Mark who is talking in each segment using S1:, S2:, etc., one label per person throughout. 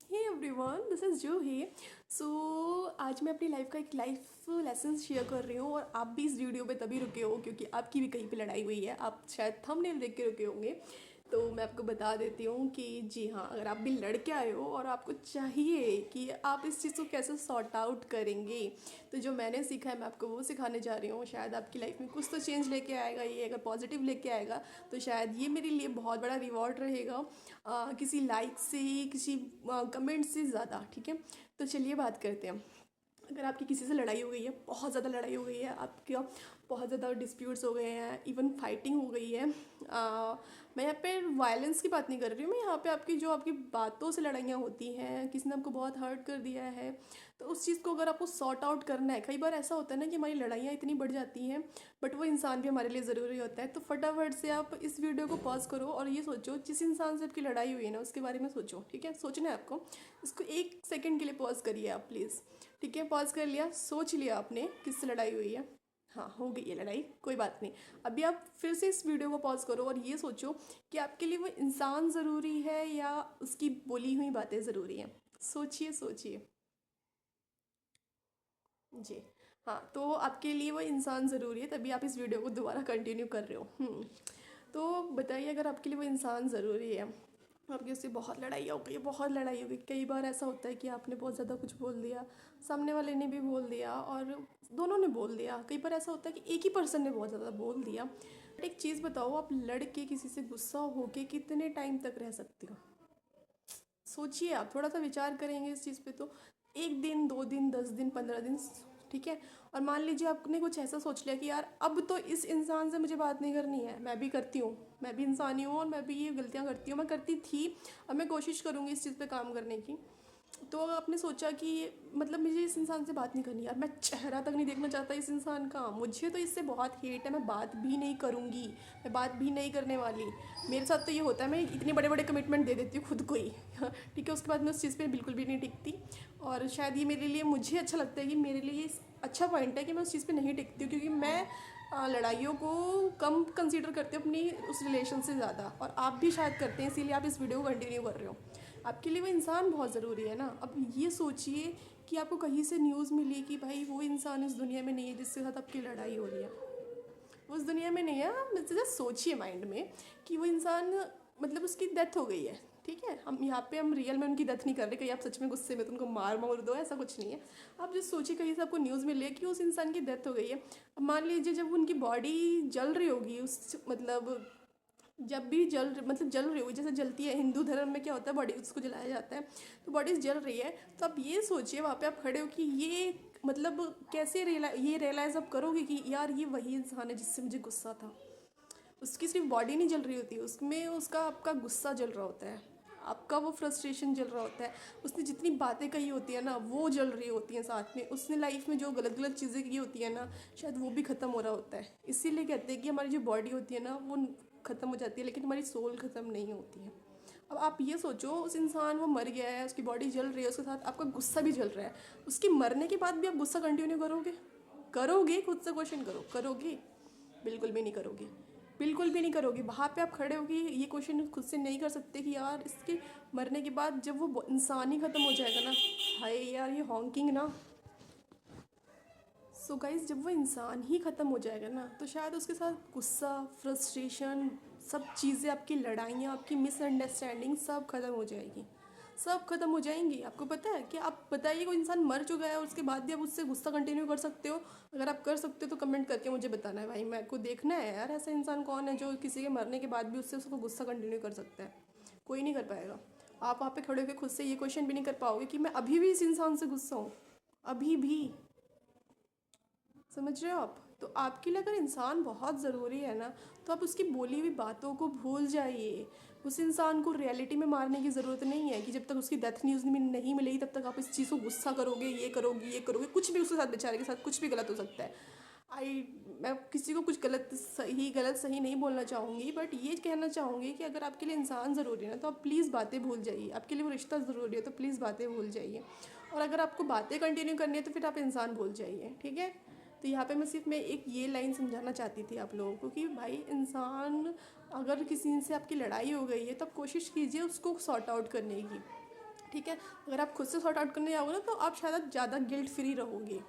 S1: Hey everyone, this is जूही। सो आज मैं अपनी लाइफ का एक लाइफ लेसन शेयर कर रही हूँ और आप भी इस वीडियो पे तभी रुके हो क्योंकि आपकी भी कहीं पे लड़ाई हुई है। आप शायद थंबनेल देख के रुके होंगे। तो मैं आपको बता देती हूँ कि जी हाँ, अगर आप भी लड़के आए हो और आपको चाहिए कि आप इस चीज़ को कैसे सॉर्ट आउट करेंगे, तो जो मैंने सीखा है मैं आपको वो सिखाने जा रही हूँ। शायद आपकी लाइफ में कुछ तो चेंज लेके आएगा ये। अगर पॉजिटिव लेके आएगा तो शायद ये मेरे लिए बहुत बड़ा रिवॉर्ड रहेगा, किसी लाइक से, किसी कमेंट से ज़्यादा। ठीक है, तो चलिए बात करते हैं। अगर आपकी किसी से लड़ाई हो गई है, बहुत ज़्यादा लड़ाई हो गई है, आपके बहुत ज़्यादा डिस्प्यूट्स हो गए हैं, इवन फाइटिंग हो गई है, मैं यहाँ पे वायलेंस की बात नहीं कर रही हूँ। मैं यहाँ पे आपकी जो आपकी बातों से लड़ाइयाँ होती हैं, किसी ने आपको बहुत हर्ट कर दिया है, तो उस चीज़ को अगर आपको सॉर्ट आउट करना है। कई बार ऐसा होता है ना कि हमारी लड़ाइयाँ इतनी बढ़ जाती हैं, बट वो इंसान भी हमारे लिए ज़रूरी होता है। तो फटाफट से आप इस वीडियो को पॉज करो और ये सोचो, जिस इंसान से आपकी लड़ाई हुई है ना, उसके बारे में सोचो। ठीक है, सोचना है आपको। इसको 1 सेकंड के लिए पॉज करिए आप प्लीज़। ठीक है, पॉज कर लिया, सोच लिया आपने किससे लड़ाई हुई है। हाँ, हो गई है लड़ाई, कोई बात नहीं। अभी आप फिर से इस वीडियो को पॉज करो और ये सोचो कि आपके लिए वो इंसान ज़रूरी है या उसकी बोली हुई बातें ज़रूरी हैं। सोचिए सोचिए जी। हाँ, तो आपके लिए वो इंसान ज़रूरी है, तभी आप इस वीडियो को दोबारा कंटिन्यू कर रहे हो। तो बताइए, अगर आपके लिए वो इंसान ज़रूरी है, आपकी उससे बहुत लड़ाई हो गई, बहुत लड़ाई हो गई। कई बार ऐसा होता है कि आपने बहुत ज़्यादा कुछ बोल दिया, सामने वाले ने भी बोल दिया और दोनों ने बोल दिया। कई बार ऐसा होता है कि एक ही पर्सन ने बहुत ज़्यादा बोल दिया। बट एक चीज़ बताओ, आप लड़ के किसी से गुस्सा होके कितने टाइम तक रह सकते हो? सोचिए, आप थोड़ा सा विचार करेंगे इस चीज़ पे तो 1 दिन, 2 दिन, 10 दिन, 15 दिन, ठीक है। और मान लीजिए आपने कुछ ऐसा सोच लिया कि यार अब तो इस इंसान से मुझे बात नहीं करनी है। मैं भी करती हूँ, मैं भी इंसान ही हूँ और मैं भी ये गलतियाँ करती हूँ, मैं करती थी। अब मैं कोशिश करूँगी इस चीज़ पे काम करने की। तो आपने सोचा कि मतलब मुझे इस इंसान से बात नहीं करनी यार, मैं चेहरा तक नहीं देखना चाहता इस इंसान का, मुझे तो इससे बहुत हेट है, मैं बात भी नहीं करूँगी, मैं बात भी नहीं करने वाली। मेरे साथ तो ये होता है, मैं इतने बड़े बड़े कमिटमेंट दे देती हूँ खुद को ही। ठीक है, उसके बाद मैं उस चीज़ पे बिल्कुल भी नहीं टिकती। और शायद ये मेरे लिए, मुझे अच्छा लगता है कि मेरे लिए ये अच्छा पॉइंट है कि मैं उस चीज़ पे नहीं टिकती हूँ, क्योंकि मैं लड़ाइयों को कम कंसीडर करती हूँ अपनी उस रिलेशन से ज़्यादा। और आप भी शायद करते हैं, इसीलिए आप इस वीडियो को कंटिन्यू कर रहे हो। आपके लिए वो इंसान बहुत ज़रूरी है ना। अब ये सोचिए कि आपको कहीं से न्यूज़ मिली कि भाई वो इंसान इस दुनिया में नहीं है जिसके साथ आपकी लड़ाई हो रही है, वो उस दुनिया में नहीं है। आप जस्ट सोचिए माइंड में कि वो इंसान, मतलब उसकी डेथ हो गई है। ठीक है, हम यहाँ पे हम रियल में उनकी डेथ नहीं कर रहे, कहीं आप सच में गुस्से में तो उनको मार मार दो, ऐसा कुछ नहीं है। आप जस्ट सोचिए, कहीं से आपको न्यूज़ मिली है कि उस इंसान की डेथ हो गई है। अब मान लीजिए जब उनकी बॉडी जल रही होगी, उस मतलब जब भी जल रही होगी, जैसे जलती है हिंदू धर्म में, क्या होता है, बॉडी उसको जलाया जाता है, तो बॉडी जल रही है। तो आप ये सोचिए, वहाँ पे आप खड़े हो कि ये मतलब कैसे ये रियलाइज़ आप करोगे कि यार ये वही इंसान है जिससे मुझे गुस्सा था। उसकी सिर्फ बॉडी नहीं जल रही होती, उसमें उसका आपका गुस्सा जल रहा होता है, आपका वो फ्रस्ट्रेशन जल रहा होता है। उसने जितनी बातें कही होती है ना, वो जल रही होती हैं साथ में। उसने लाइफ में जो गलत गलत चीज़ें की होती है ना, शायद वो भी ख़त्म हो रहा होता है। इसीलिए कहते हैं कि हमारी जो बॉडी होती है ना, वो ख़त्म हो जाती है, लेकिन हमारी सोल ख़त्म नहीं होती है। अब आप ये सोचो, उस इंसान, वो मर गया है, उसकी बॉडी जल रही है, उसके साथ आपका गुस्सा भी जल रहा है। उसके मरने के बाद भी आप गुस्सा कंटिन्यू करोगे? करोगे? खुद से क्वेश्चन करो, करोगे? बिल्कुल भी नहीं करोगे, बिल्कुल भी नहीं करोगे। वहाँ पे आप खड़े होगे, ये क्वेश्चन खुद से नहीं कर सकते कि यार इसके मरने के बाद जब वो इंसान ही ख़त्म हो जाएगा ना, हाय यार ये हॉन्किंग ना। सो गाइज, जब वो इंसान ही ख़त्म हो जाएगा ना, तो शायद उसके साथ गुस्सा, फ्रस्ट्रेशन, सब चीज़ें, आपकी लड़ाइयाँ, आपकी मिसअंडरस्टैंडिंग सब ख़त्म हो जाएगी, सब खत्म हो जाएंगी। आपको पता है कि, आप बताइए, कोई इंसान मर चुका है और उसके बाद भी आप उससे गुस्सा कंटिन्यू कर सकते हो? अगर आप कर सकते हो तो कमेंट करके मुझे बताना है भाई, मेरे को देखना है यार, ऐसा इंसान कौन है जो किसी के मरने के बाद भी उससे उसको गुस्सा कंटिन्यू कर सकता है। कोई नहीं कर पाएगा। आप वहाँ पे खड़े होकर खुद से ये क्वेश्चन भी नहीं कर पाओगे कि मैं अभी भी इस इंसान से गुस्सा हूँ, अभी भी। समझ रहे हो आप? तो आपके लिए अगर इंसान बहुत ज़रूरी है ना, तो आप उसकी बोली हुई बातों को भूल जाइए। उस इंसान को रियलिटी में मारने की ज़रूरत नहीं है कि जब तक उसकी डेथ न्यूज़ में नहीं मिलेगी तब तक आप इस चीज़ को गुस्सा करोगे, ये करोगे, ये करोगे, कुछ भी उसके साथ, बेचारे के साथ कुछ भी गलत हो सकता है। आई मैं किसी को कुछ गलत सही नहीं बोलना चाहूँगी, बट ये कहना चाहूँगी कि अगर आपके लिए इंसान ज़रूरी है ना, तो आप प्लीज़ बातें भूल जाइए। आपके लिए वो रिश्ता ज़रूरी है तो प्लीज़ बातें भूल जाइए। और अगर आपको बातें कंटिन्यू करनी है तो फिर आप इंसान भूल जाइए। ठीक है, तो यहाँ पे मैं एक ये लाइन समझाना चाहती थी आप लोगों को कि भाई इंसान, अगर किसी से आपकी लड़ाई हो गई है तो आप कोशिश कीजिए उसको सॉर्ट आउट करने की। ठीक है। अगर आप खुद से सॉर्ट आउट करने जाओगे ना तो आप शायद ज़्यादा गिल्ट फ्री रहोगे।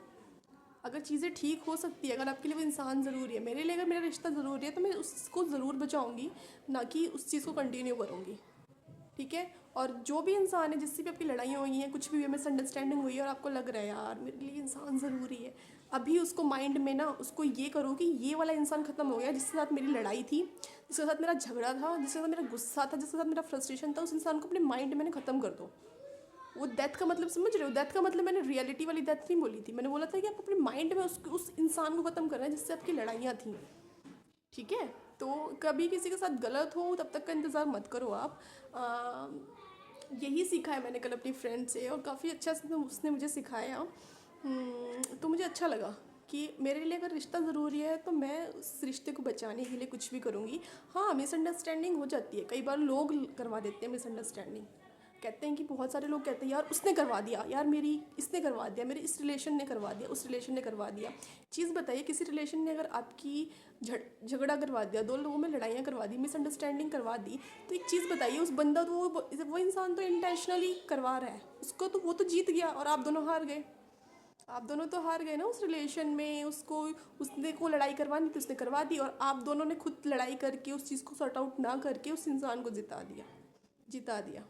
S1: अगर चीज़ें ठीक हो सकती है, अगर आपके लिए वो इंसान ज़रूरी है, मेरे लिए अगर मेरा रिश्ता ज़रूरी है तो मैं उसको ज़रूर बचाऊंगी, ना कि उस चीज़ को कंटिन्यू करूँगी। ठीक है। और जो भी इंसान है जिससे भी आपकी लड़ाइयाँ हुई हैं, कुछ भी मिसअंडरस्टैंडिंग हुई है और आपको लग रहा है यार मेरे लिए इंसान ज़रूरी है, अभी उसको माइंड में ना उसको ये करो कि ये वाला इंसान ख़त्म हो गया जिसके साथ मेरी लड़ाई थी, जिसके साथ मेरा झगड़ा था, जिसके साथ मेरा गुस्सा था, जिसके साथ मेरा फ्रस्ट्रेशन था, उस इंसान को अपने माइंड में ख़त्म कर दो। वो डेथ का मतलब समझ रहे हो? डेथ का मतलब मैंने रियलिटी वाली डेथ नहीं बोली थी, मैंने बोला था कि आप अपने माइंड में उस इंसान को ख़त्म कर रहे हैं जिससे आपकी लड़ाइयाँ थी। ठीक है। तो कभी किसी के साथ गलत हो तब तक का इंतज़ार मत करो आप। यही सीखा है मैंने कल अपनी फ्रेंड से, और काफ़ी अच्छा से उसने मुझे सिखाया। तो मुझे अच्छा लगा कि मेरे लिए अगर रिश्ता ज़रूरी है तो मैं उस रिश्ते को बचाने के लिए कुछ भी करूँगी। हाँ, मिसअंडरस्टैंडिंग हो जाती है, कई बार लोग करवा देते हैं मिसअंडरस्टैंडिंग। कहते हैं कि बहुत सारे लोग कहते हैं यार उसने करवा दिया, यार मेरी इसने करवा दिया, मेरे इस रिलेशन ने करवा दिया, उस रिलेशन ने करवा दिया। चीज़ बताइए, किसी रिलेशन ने अगर आपकी झगड़ा करवा दिया, दो लोगों में लड़ाइयाँ करवा दी, मिसअंडरस्टैंडिंग करवा दी, तो एक चीज़ बताइए, उस बंदा तो वो इंसान तो इंटेंशनली करवा रहा है, उसको तो वो तो जीत गया और आप दोनों हार गए। आप दोनों तो हार गए ना उस रिलेशन में। उसको उसने को लड़ाई करवानी थी, उसने करवा दी, और आप दोनों ने खुद लड़ाई करके उस चीज़ को सॉर्ट आउट ना करके उस इंसान को जिता दिया।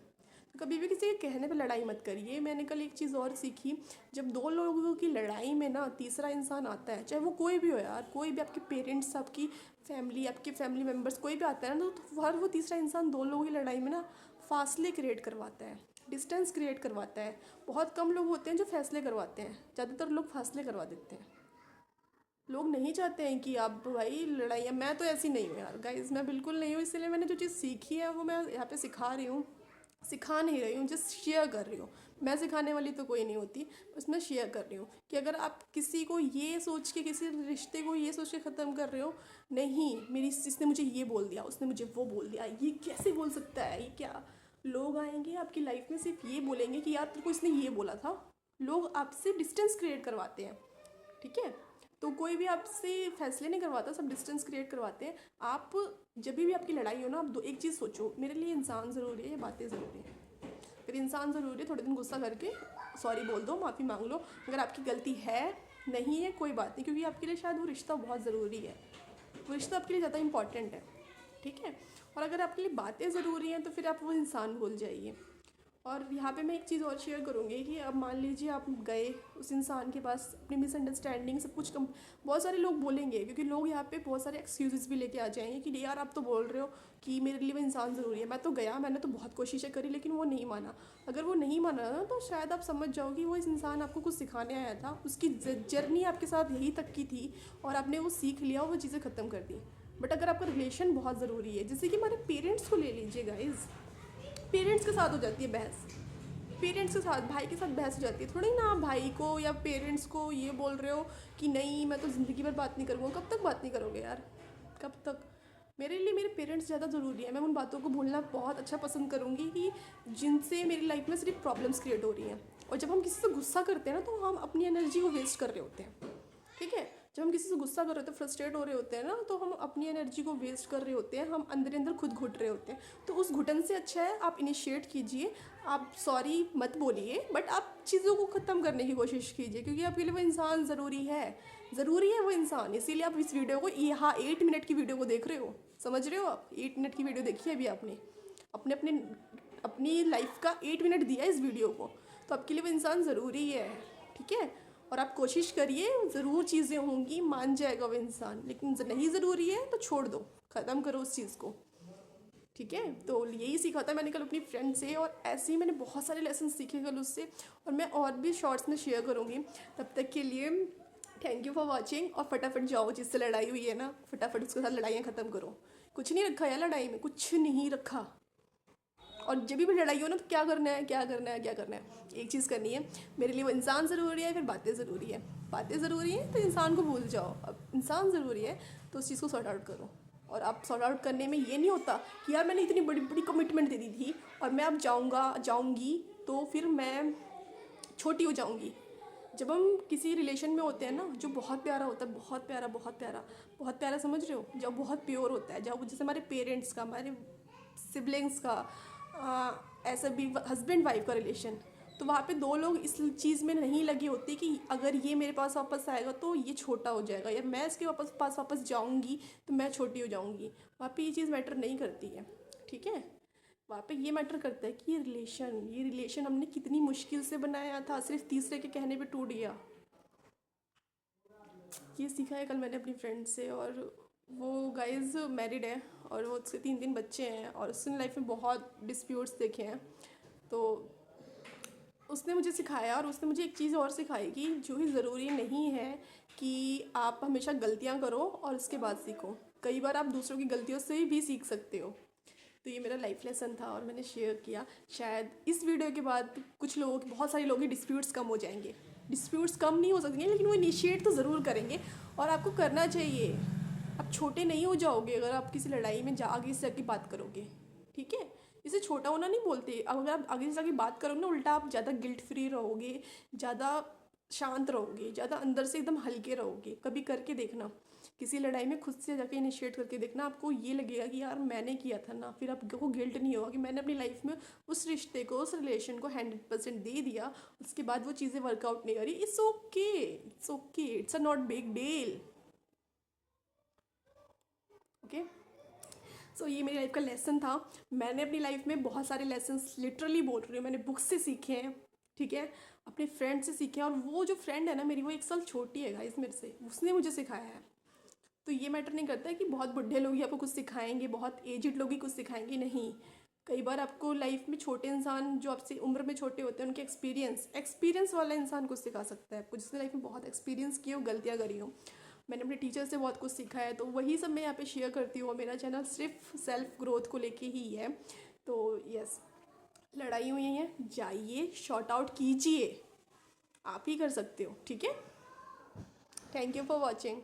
S1: तो कभी भी किसी के कहने पे लड़ाई मत करिए। मैंने कल एक चीज़ और सीखी, जब दो लोगों की लड़ाई में ना तीसरा इंसान आता है, चाहे वो कोई भी हो यार, कोई भी, आपके पेरेंट्स, आपकी फैमिली, आपके फैमिली मेम्बर्स, कोई भी आता है ना, तो हर वो तीसरा इंसान दो लोगों की लड़ाई में ना फासले क्रिएट करवाता है, डिस्टेंस क्रिएट करवाता है। बहुत कम लोग होते हैं जो फैसले करवाते हैं, ज़्यादातर लोग फासले करवा देते हैं। लोग नहीं चाहते हैं कि आप भाई लड़ाइयाँ, मैं तो ऐसी नहीं हूँ यार गाइज, मैं बिल्कुल नहीं हूँ। इसलिए मैंने जो चीज़ सीखी है वो मैं यहाँ पे सिखा रही हूँ, सिखा नहीं रही हूँ, जस्ट शेयर कर रही हूँ। मैं सिखाने वाली तो कोई नहीं होती, बस मैं शेयर कर रही हूँ कि अगर आप किसी को ये सोच के, किसी रिश्ते को ये सोच के ख़त्म कर रहे हो, नहीं मेरी इसने मुझे ये बोल दिया, उसने मुझे वो बोल दिया, ये कैसे बोल सकता है, ये क्या। लोग आएंगे आपकी लाइफ में सिर्फ ये बोलेंगे कि यार तेरे को इसने ये बोला था। लोग आपसे डिस्टेंस क्रिएट करवाते हैं। ठीक है। तो कोई भी आपसे फैसले नहीं करवाता, सब डिस्टेंस क्रिएट करवाते हैं। आप जब भी आपकी लड़ाई हो ना, आप दो एक चीज़ सोचो, मेरे लिए इंसान ज़रूरी है या बातें ज़रूरी है। फिर इंसान ज़रूरी है, थोड़े दिन गुस्सा करके सॉरी बोल दो, माफ़ी मांग लो, अगर आपकी गलती है, नहीं है कोई बात नहीं, क्योंकि आपके लिए शायद वो रिश्ता बहुत ज़रूरी है, वो रिश्ता आपके लिए ज़्यादा इंपॉर्टेंट है। ठीक है। और अगर आपके लिए बातें ज़रूरी हैं तो फिर आप वो इंसान भूल जाइए। और यहाँ पे मैं एक चीज़ और शेयर करूँगी कि अब मान लीजिए आप गए उस इंसान के पास, अपनी मिसअंडरस्टैंडिंग सब कुछ कम, बहुत सारे लोग बोलेंगे, क्योंकि लोग यहाँ पे बहुत सारे एक्सक्यूज़ेस भी लेके आ जाएंगे कि यार आप तो बोल रहे हो कि मेरे लिए वो इंसान ज़रूरी है, मैं तो गया, मैंने तो बहुत कोशिशें करी लेकिन वो नहीं माना। अगर वो नहीं माना ना तो शायद आप समझ जाओ कि वो इस इंसान आपको कुछ सिखाने आया था, उसकी जर्नी आपके साथ यही तक की थी और आपने वो सीख लिया और वो चीज़ें ख़त्म कर दी। बट अगर आपका रिलेशन बहुत ज़रूरी है, जैसे कि हमारे पेरेंट्स को ले लीजिए गाइज़, पेरेंट्स के साथ हो जाती है बहस, पेरेंट्स के साथ, भाई के साथ बहस हो जाती है, थोड़ी ना आप भाई को या पेरेंट्स को ये बोल रहे हो कि नहीं मैं तो ज़िंदगी भर बात नहीं करूँगा। कब तक बात नहीं करोगे यार, कब तक। मेरे लिए मेरे पेरेंट्स ज़्यादा ज़रूरी है। मैं उन बातों को भूलना बहुत अच्छा पसंद करूँगी कि जिनसे मेरी लाइफ में सिर्फ प्रॉब्लम्स क्रिएट हो रही हैं। और जब हम किसी से गुस्सा करते हैं ना तो हम अपनी एनर्जी को वेस्ट कर रहे होते हैं। ठीक है। जब हम किसी से गुस्सा कर रहे होते हैं, फ्रस्ट्रेट हो रहे होते हैं ना, तो हम अपनी एनर्जी को वेस्ट कर रहे होते हैं, हम अंदर अंदर खुद घुट रहे होते हैं। तो उस घुटन से अच्छा है आप इनिशिएट कीजिए, आप सॉरी मत बोलिए, बट आप चीज़ों को ख़त्म करने की कोशिश कीजिए, क्योंकि आपके लिए वो इंसान ज़रूरी है, ज़रूरी है वो इंसान। इसीलिए आप इस वीडियो को, यहाँ 8 मिनट की वीडियो को देख रहे हो, समझ रहे हो आप, 8 मिनट की वीडियो देखी है अभी आपने, अपने अपने अपनी लाइफ का 8 मिनट दिया इस वीडियो को, तो आपके लिए वो इंसान ज़रूरी है। ठीक है। और आप कोशिश करिए, ज़रूर चीज़ें होंगी, मान जाएगा वो इंसान, लेकिन नहीं ज़रूरी है तो छोड़ दो, ख़त्म करो उस चीज़ को। ठीक है। तो यही सीखा था मैंने कल अपनी फ्रेंड से, और ऐसे ही मैंने बहुत सारे लेसन सीखे कल उससे, और मैं और भी शॉर्ट्स में शेयर करूँगी। तब तक के लिए थैंक यू फॉर वॉचिंग, और फटाफट जाओ, जिससे लड़ाई हुई है ना फटाफट उसके साथ लड़ाइयाँ ख़त्म करो। कुछ नहीं रखा यार लड़ाई में, कुछ नहीं रखा। और जब भी लड़ाई हो ना तो क्या करना है, क्या करना है, क्या करना है, एक चीज़ करनी है, मेरे लिए वो इंसान ज़रूरी है, फिर बातें ज़रूरी है, बातें ज़रूरी है तो इंसान को भूल जाओ, अब इंसान ज़रूरी है तो उस चीज़ को सॉर्ट आउट करो। और आप सॉर्ट आउट करने में ये नहीं होता कि यार मैंने इतनी बड़ी बड़ी कमिटमेंट दे दी थी और मैं अब जाऊँगी तो फिर मैं छोटी हो जाऊँगी। जब हम किसी रिलेशन में होते हैं ना, जो बहुत प्यारा होता है, बहुत प्यारा, बहुत प्यारा, बहुत प्यारा, समझ रहे हो, जब बहुत प्योर होता है, जब जैसे हमारे पेरेंट्स का, हमारे सिबलिंग्स का, ऐसा भी हस्बैंड वाइफ का रिलेशन, तो वहाँ पे दो लोग इस चीज़ में नहीं लगे होते कि अगर ये मेरे पास वापस आएगा तो ये छोटा हो जाएगा, या मैं इसके पास वापस जाऊँगी तो मैं छोटी हो जाऊँगी। वहाँ पे ये चीज़ मैटर नहीं करती है, ठीक है। वहाँ पे ये मैटर करता है कि ये रिलेशन हमने कितनी मुश्किल से बनाया था, सिर्फ तीसरे के कहने पे टूट गया। ये सीखा है कल मैंने अपनी फ्रेंड से, और वो गाइज मैरिड है और वो उसके 3 बच्चे हैं, और उसने लाइफ में बहुत डिस्प्यूट्स देखे हैं। तो उसने मुझे सिखाया, और उसने मुझे एक चीज़ और सिखाई कि जो ही ज़रूरी नहीं है कि आप हमेशा गलतियाँ करो और उसके बाद सीखो। कई बार आप दूसरों की गलतियों से भी सीख सकते हो। तो ये मेरा लाइफ लेसन था और मैंने शेयर किया। शायद इस वीडियो के बाद कुछ लोगों के, बहुत सारे लोगों के डिस्प्यूट्स कम हो जाएंगे। डिस्प्यूट्स कम नहीं हो सकेंगे, लेकिन वो इनिशिएट तो ज़रूर करेंगे, और आपको करना चाहिए। आप छोटे नहीं हो जाओगे अगर आप किसी लड़ाई में आगे से जाके बात करोगे, ठीक है। इसे छोटा होना नहीं बोलते। अब अगर आप आगे से जाके बात करोगे ना, उल्टा आप ज़्यादा गिल्ट फ्री रहोगे, ज़्यादा शांत रहोगे, ज़्यादा अंदर से एकदम हल्के रहोगे। कभी करके देखना, किसी लड़ाई में खुद से जाके इनिशिएट करके देखना, आपको ये लगेगा कि यार मैंने किया था ना। फिर आपको गिल्ट नहीं होगा कि मैंने अपनी लाइफ में उस रिश्ते को, उस रिलेशन को 100% दे दिया, उसके बाद वो चीज़ें वर्कआउट नहीं करी। It's okay, it's okay, it's a not big deal, okay. So ये मेरी लाइफ का लेसन था। मैंने अपनी लाइफ में बहुत सारे लेसन्स, लिटरली बोल रही हूँ, मैंने बुक्स से सीखे हैं, ठीक है, अपने फ्रेंड से सीखे हैं। और वो जो फ्रेंड है ना मेरी, वो 1 साल छोटी है गाइस मेरे से, उसने मुझे सिखाया है। तो ये मैटर नहीं करता है कि बहुत बुढ़े लोग ही आपको कुछ सिखाएंगे, बहुत एजिड लोग ही कुछ सिखाएंगे, नहीं। कई बार आपको लाइफ में छोटे इंसान, जो आपसे उम्र में छोटे होते हैं, उनके एक्सपीरियंस वाला इंसान कुछ सिखा सकता है आपको, जिसने लाइफ में बहुत एक्सपीरियंस किए हो, गलतियाँ करी हो। मैंने अपने टीचर से बहुत कुछ सीखा है, तो वही सब मैं यहाँ पे शेयर करती हूँ। मेरा चैनल सिर्फ सेल्फ ग्रोथ को लेके ही है। तो यस, लड़ाई हुई है, जाइए शॉर्ट आउट कीजिए, आप ही कर सकते हो, ठीक है। Thank you for watching.